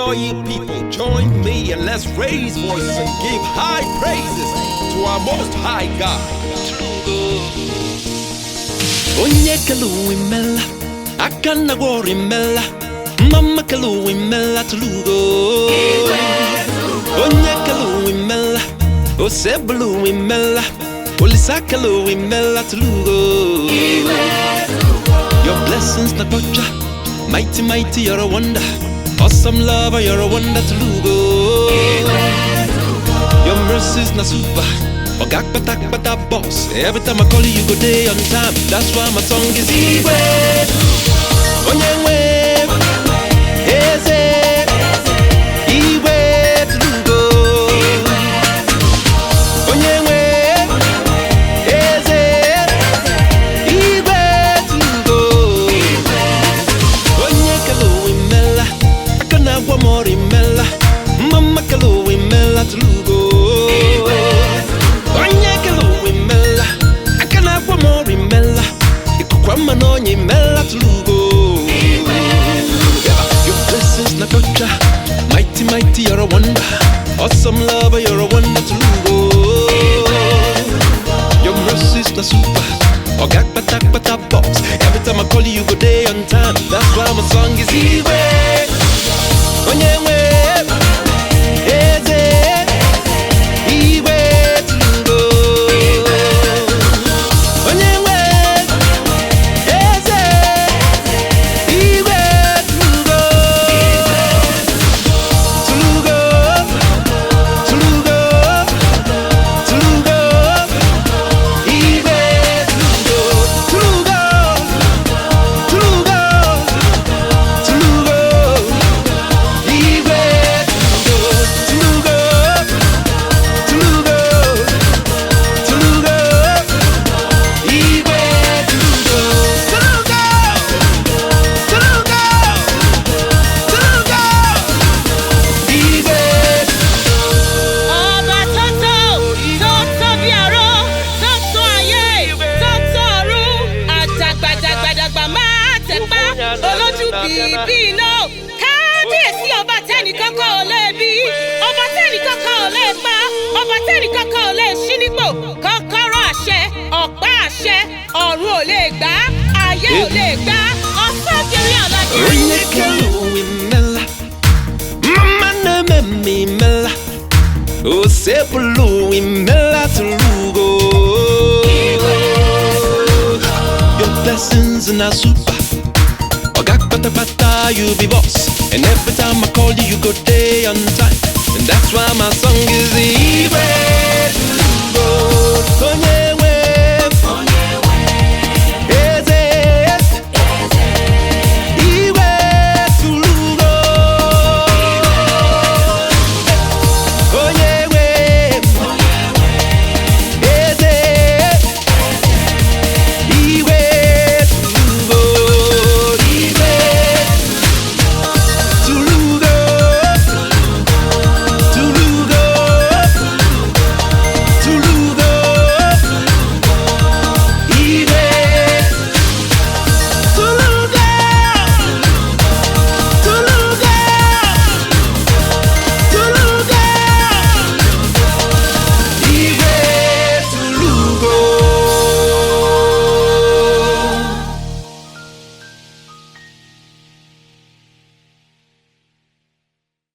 all ye people, join me and let's raise voices and give high praises to our most high God. Onye kalu imela, akana gwori imela, mama kalu imela tulugo. Onye kalu imela, osebulu imela, olisa kalu imela tulugo. Your blessings na kocha, mighty mighty you're a wonder, awesome lover you're a wonder tulugo. Your mercies na super. Ogak bata boss. Every time I call you, you go day on time. That's why my song is Iwe. Onyewe, Eze, Iwe tulugo. Onyewe, Eze, Iwe tulugo. Onye kalu imela, akana wamori imela, mama kalu imela tulugo. Your blessings na kocha, mighty mighty you're a wonder, awesome lover you're a wonder to lugo. Your mercies na super, ogak bata boss. Every time I call you, you go day on time. That's why my song is Iwe. Onyewe, Eze, Iwe tulugo. Onyewe, Eze, Iwe tulugo. Tulugo, tulugo, tulugo. Iwe tulugo, tulugo, tulugo, tulugo. Iwe tulugo, tulugo, tulugo, tulugo. Iwe tulugo, tulugo, tulugo, tulugo. Iwe Ọba tó bí aró, tó tó ayé, tó tó ọ̀run, àjàgbàjàgbàdàgbà máa tẹ̀pá, olójú bíbí iná. Kábíyèsí ọba tẹ́nìkankan ò lè bí, ọba tẹ́nìkankan ò lè pa, ọba tẹ́nìkankan ò lè ṣí nípò. Kọ́kọ́rọ́ àṣẹ, ọ̀pá àṣẹ, ọ̀run ò lè gbà, ayé ò lè gbà, ọ̀sán kiri ọ̀làjì. onye kalu imela, mama na memi imela, osebulu imela tulugo. Your blessings na super, ogak bata you be boss. And every time I call you, you go day on time. And that's why my song is Iwe.